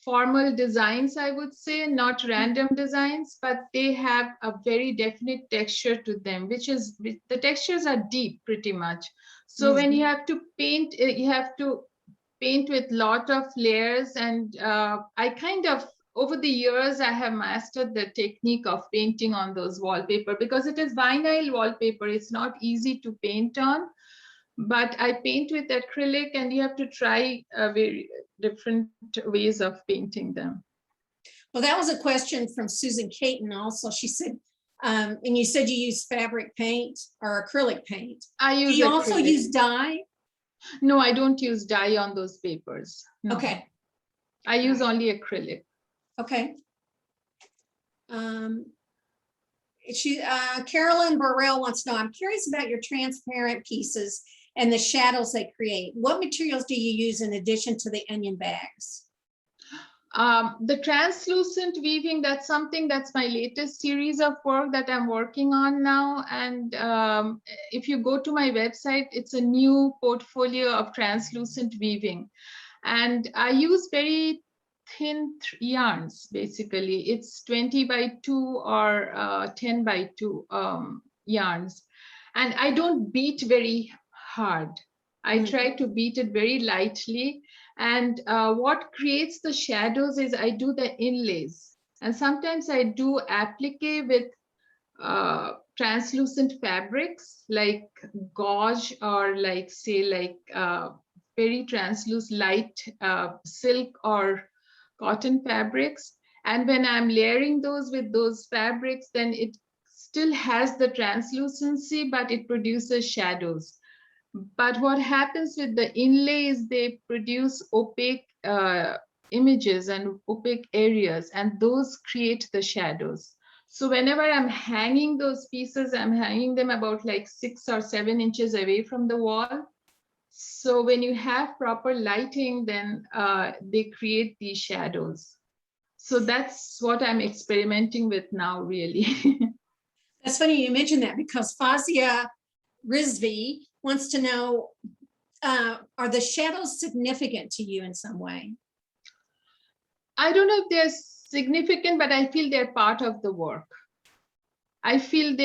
formal designs, I would say, not random designs, but they have a very definite texture to them, the textures are deep pretty much. So when you have to paint, you have to paint with lot of layers, and I kind of, over the years, I have mastered the technique of painting on those wallpaper, because it is vinyl wallpaper. It's not easy to paint on, but I paint with acrylic, and you have to try very different ways of painting them. Well, that was a question from Susan Caton also. She said, and you said you use fabric paint or acrylic paint. I use Do you acrylic. also use dye? No, I don't use dye on those papers. No. Okay. I use only acrylic. Okay. Carolyn Burrell wants to know, I'm curious about your transparent pieces and the shadows they create. What materials do you use in addition to the onion bags? The translucent weaving, that's my latest series of work that I'm working on now. And if you go to my website, it's a new portfolio of translucent weaving. And I use very thin yarns, basically. It's 20 by 2 or 10 by 2 yarns. And I don't beat very hard. I try to beat it very lightly. And what creates the shadows is I do the inlays. And sometimes I do applique with translucent fabrics like gauze, or like, say, like very translucent light silk or cotton fabrics. And when I'm layering those with those fabrics, then it still has the translucency, but it produces shadows. But what happens with the inlay is they produce opaque images and opaque areas, and those create the shadows. So whenever I'm hanging those pieces, I'm hanging them about like 6 or 7 inches away from the wall. So when you have proper lighting, then they create these shadows. So that's what I'm experimenting with now, really. That's funny you mentioned that, because Fazia Rizvi wants to know, are the shadows significant to you in some way? I don't know if they're significant, but I feel they're part of the work. I feel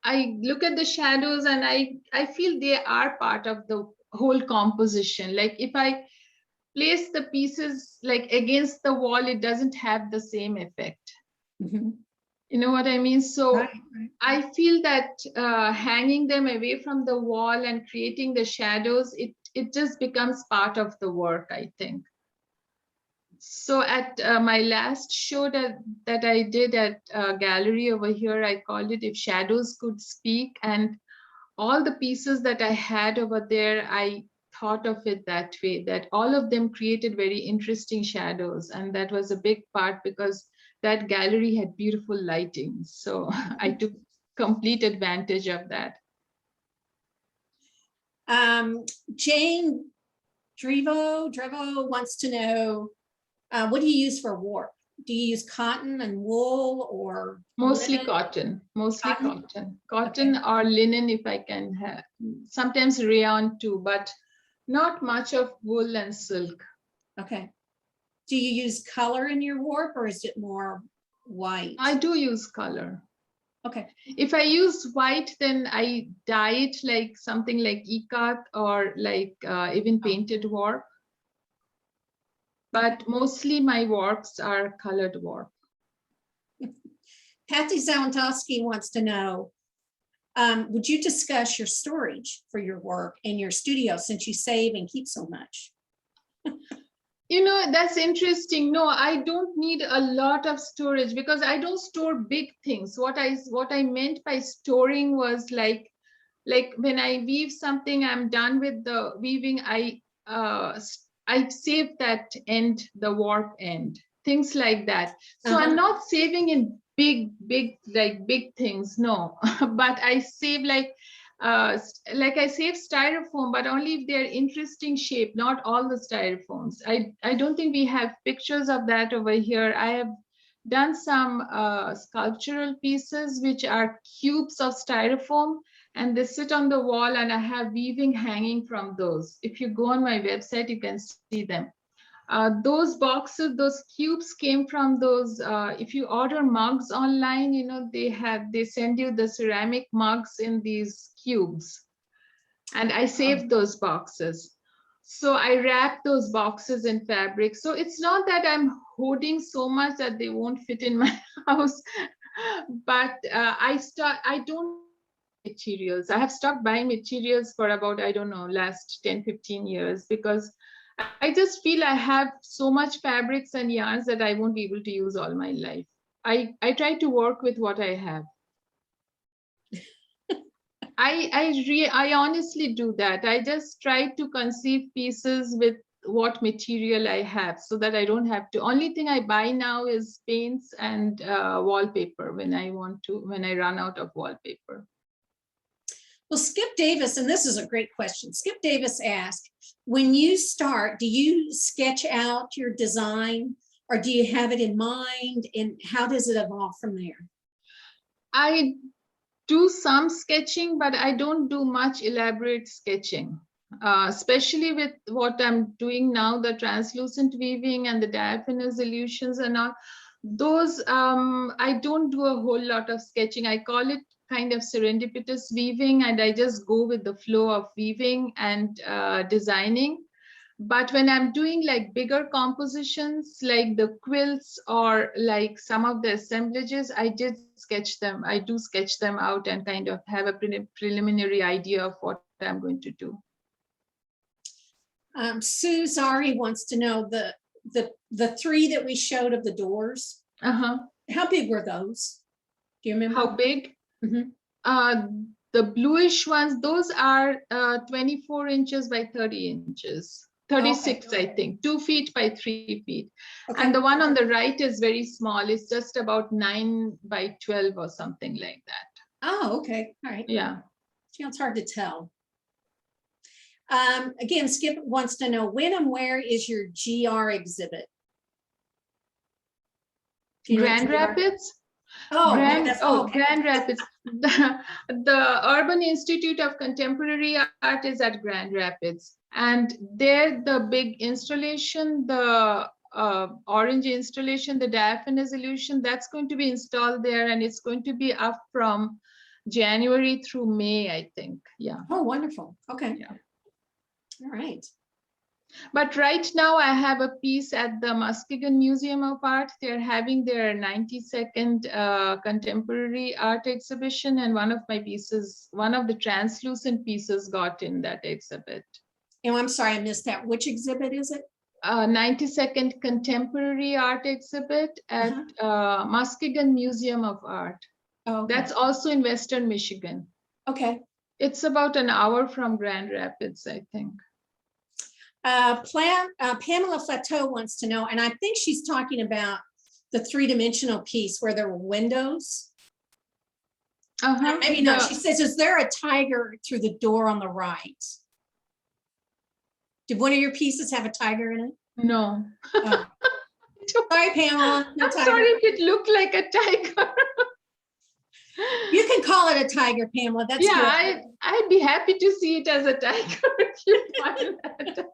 I look at the shadows and I feel they are part of the whole composition. Like if I place the pieces like against the wall, it doesn't have the same effect. You know what I mean? So right. I feel that hanging them away from the wall and creating the shadows, it just becomes part of the work, I think. So at my last show that I did at a gallery over here, I called it If Shadows Could Speak. And all the pieces that I had over there, I thought of it that way, that all of them created very interesting shadows. And that was a big part because that gallery had beautiful lighting. So I took complete advantage of that. Jane Drevo wants to know, what do you use for warp? Do you use cotton and wool or Mostly linen? cotton, mostly Cotton? cotton Okay. or linen if I can have, sometimes rayon too, but not much of wool and silk. Okay. Do you use color in your warp or is it more white? I do use color. Okay. If I use white, then I dye it like something like ikat or like even painted warp. But mostly my warps are colored warp. Patty Zawantowski wants to know, would you discuss your storage for your work in your studio since you save and keep so much? You know, that's interesting. No, I don't need a lot of storage because I don't store big things. What I meant by storing was like when I weave something, I'm done with the weaving, I save that end, the warp end, things like that. So I'm not saving in big things, no. But I save like I save styrofoam, but only if they're interesting shape, not all the styrofoams. I don't think we have pictures of that over here. I have done some sculptural pieces which are cubes of styrofoam, and they sit on the wall, and I have weaving hanging from those. If you go on my website, you can see them. Those boxes, those cubes came from those, if you order mugs online, you know, they send you the ceramic mugs in these cubes. And I saved those boxes. So I wrap those boxes in fabric. So it's not that I'm hoarding so much that they won't fit in my house, but I don't materials. I have stopped buying materials for about, I don't know, last 10, 15 years, because I just feel I have so much fabrics and yarns that I won't be able to use all my life. I try to work with what I have. I honestly do that. I just try to conceive pieces with what material I have so that I don't have to. Only thing I buy now is paints and wallpaper when I run out of wallpaper. Well, Skip Davis, and this is a great question. Skip Davis asked, when you start, do you sketch out your design or do you have it in mind, and how does it evolve from there? I do some sketching, but I don't do much elaborate sketching, especially with what I'm doing now, the translucent weaving and the diaphanous illusions and all. Those, I don't do a whole lot of sketching. I call it kind of serendipitous weaving, and I just go with the flow of weaving and designing. But when I'm doing like bigger compositions, like the quilts or like some of the assemblages, I do sketch them out and kind of have a preliminary idea of what I'm going to do. Sue Zari wants to know the three that we showed of the doors. How big were those? Do you remember? How big? The bluish ones, those are 24 inches by 30 inches. 36, okay. I think, 2 feet by 3 feet. Okay. And the one on the right is very small. It's just about 9 by 12 or something like that. Oh, okay. All right. Yeah. Yeah, it's hard to tell. Again, Skip wants to know, when and where is your GR exhibit? Grand Rapids? Oh, Grand Rapids. The Urban Institute of Contemporary Art is at Grand Rapids. And there, the big installation, the orange installation, the diaphanous illusion, that's going to be installed there, and it's going to be up from January through May, I think. Yeah. Oh, wonderful. Okay. Yeah. All right. But right now I have a piece at the Muskegon Museum of Art. They're having their 92nd contemporary art exhibition, and one of my pieces, one of the translucent pieces, got in that exhibit. And I'm sorry, I missed that. Which exhibit is it? 92nd Contemporary Art Exhibit at Muskegon Museum of Art. Oh, okay. That's also in Western Michigan. Okay. It's about an hour from Grand Rapids, I think. Pamela Flateau wants to know, and I think she's talking about the 3-dimensional piece where there were windows. Maybe not. She says, is there a tiger through the door on the right? Did one of your pieces have a tiger in it? No. Oh. Sorry, Pamela. No I'm tiger. sorry if it looked like a tiger. You can call it a tiger, Pamela. That's yeah, good. I'd be happy to see it as a tiger if you find that.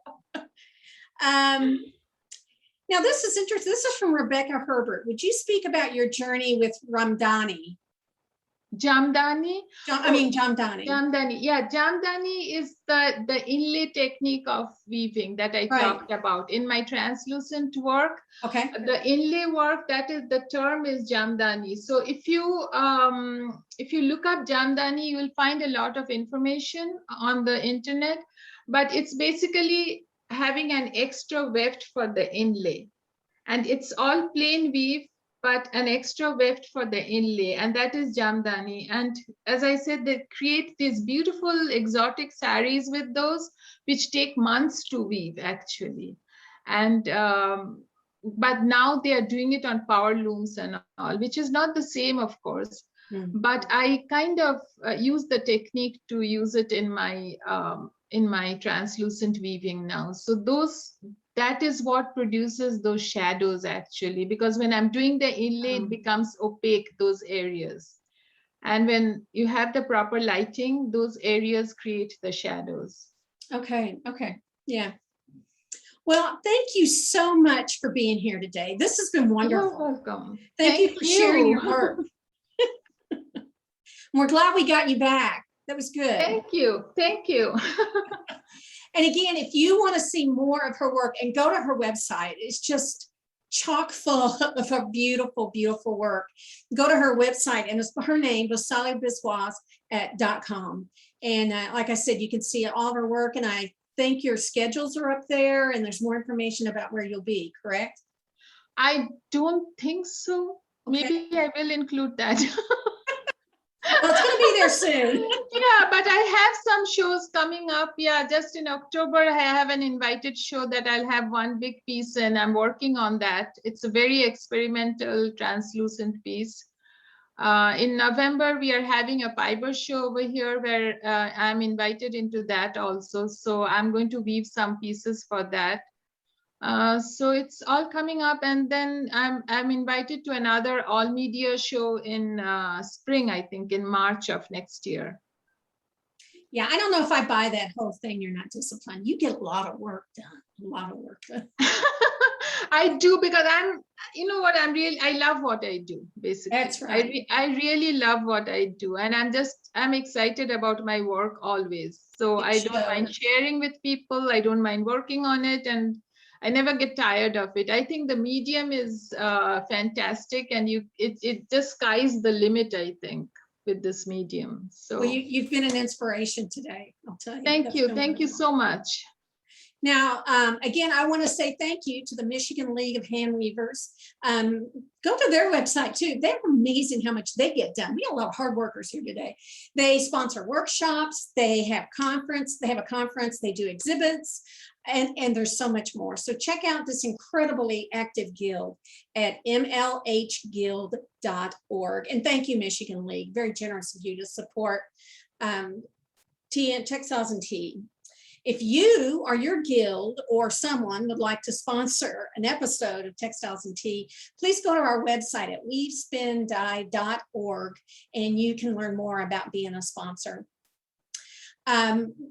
Now, this is interesting. This is from Rebecca Herbert. Would you speak about your journey with Ramdani? Jamdani? Jamdani. Jamdani. Yeah, Jamdani is the inlay technique of weaving that I talked about in my translucent work. Okay. The inlay work, that is, the term is Jamdani. So if you look up Jamdani, you will find a lot of information on the internet, but it's basically having an extra weft for the inlay, and it's all plain weave, but an extra weft for the inlay, and that is Jamdani. And as I said, they create these beautiful exotic saris with those, which take months to weave actually. And but now they are doing it on power looms and all, which is not the same, of course. But I kind of use the technique to use it in my translucent weaving now. So that is what produces those shadows actually, because when I'm doing the inlay, it becomes opaque, those areas. And when you have the proper lighting, those areas create the shadows. Okay, yeah. Well, thank you so much for being here today. This has been wonderful. You're welcome. Thank you for sharing your work. We're glad we got you back. That was good. Thank you. And again, if you want to see more of her work, and go to her website, it's just chock full of her beautiful, beautiful work. Go to her website, and it's her name, Boisali Biswas .com. And like I said, you can see all of her work, and I think your schedules are up there, and there's more information about where you'll be, correct? I don't think so. Okay. Maybe I will include that. Well, it's going to be there soon. Yeah, but I have some shows coming up. Yeah, just in October, I have an invited show that I'll have one big piece, and I'm working on that. It's a very experimental translucent piece. In November, we are having a fiber show over here where I'm invited into that also. So I'm going to weave some pieces for that. So it's all coming up, and then I'm invited to another all media show in spring, I think in March of next year. Yeah, I don't know if I buy that whole thing. You're not disciplined. You get a lot of work done. I do, because I love what I do, basically. That's right. I really love what I do, and I'm excited about my work always. So I don't mind sharing with people. I don't mind working on it, and I never get tired of it. I think the medium is fantastic, and it just sky's the limit, I think, with this medium. So well, you've been an inspiration today, I'll tell you. Thank you so much. Now, again, I want to say thank you to the Michigan League of Handweavers. Go to their website too. They're amazing how much they get done. We have a lot of hard workers here today. They sponsor workshops. They have a conference. They do exhibits, and there's so much more. So check out this incredibly active guild at mlhguild.org. And thank you, Michigan League. Very generous of you to support Textiles and Tea. If you or your guild or someone would like to sponsor an episode of Textiles and Tea, please go to our website at weavespindye.org, and you can learn more about being a sponsor.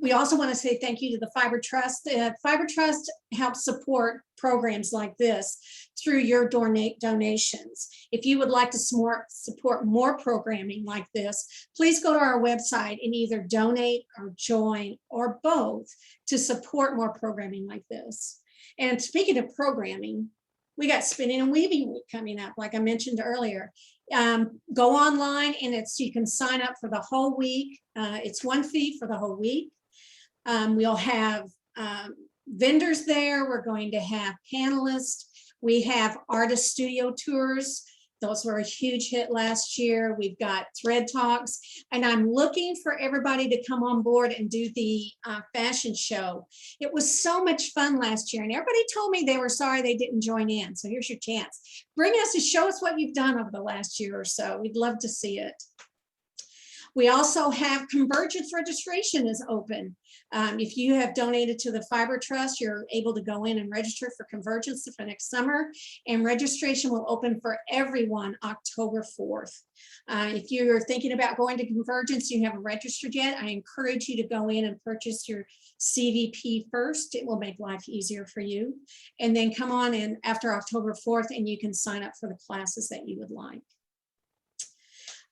We also want to say thank you to the Fiber Trust. Fiber Trust helps support programs like this through your donations. If you would like to support more programming like this, please go to our website and either donate or join or both to support more programming like this. And speaking of programming, we got Spinning and Weaving Week coming up, like I mentioned earlier. Go online, and you can sign up for the whole week. It's one fee for the whole week. We'll have vendors there. We're going to have panelists. We have artist studio tours. Those were a huge hit last year. We've got thread talks, and I'm looking for everybody to come on board and do the fashion show. It was so much fun last year, and everybody told me they were sorry they didn't join in. So here's your chance. Bring us and show us what you've done over the last year or so. We'd love to see it. We also have Convergence registration is open. If you have donated to the Fiber Trust, you're able to go in and register for Convergence for next summer, and registration will open for everyone October 4th. If you're thinking about going to Convergence, you haven't registered yet, I encourage you to go in and purchase your CVP first. It will make life easier for you. And then come on in after October 4th and you can sign up for the classes that you would like.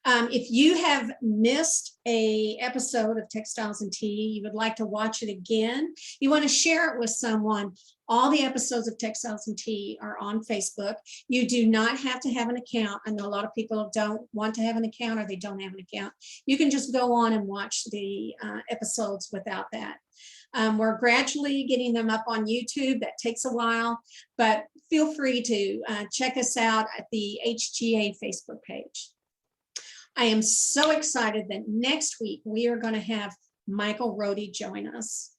If you have missed an episode of Textiles and Tea, you would like to watch it again, you want to share it with someone, all the episodes of Textiles and Tea are on Facebook. You do not have to have an account. I know a lot of people don't want to have an account or they don't have an account. You can just go on and watch the episodes without that. We're gradually getting them up on YouTube. That takes a while, but feel free to check us out at the HGA Facebook page. I am so excited that next week we are going to have Michael Rohde join us.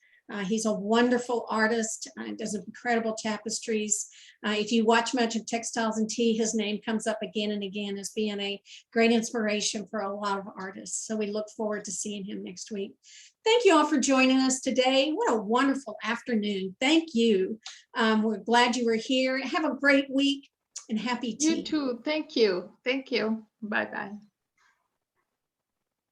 He's a wonderful artist, does incredible tapestries. If you watch much of Textiles and Tea, his name comes up again and again as being a great inspiration for a lot of artists. So we look forward to seeing him next week. Thank you all for joining us today. What a wonderful afternoon. Thank you. We're glad you were here. Have a great week and happy tea. You too. Thank you. Thank you. Bye-bye.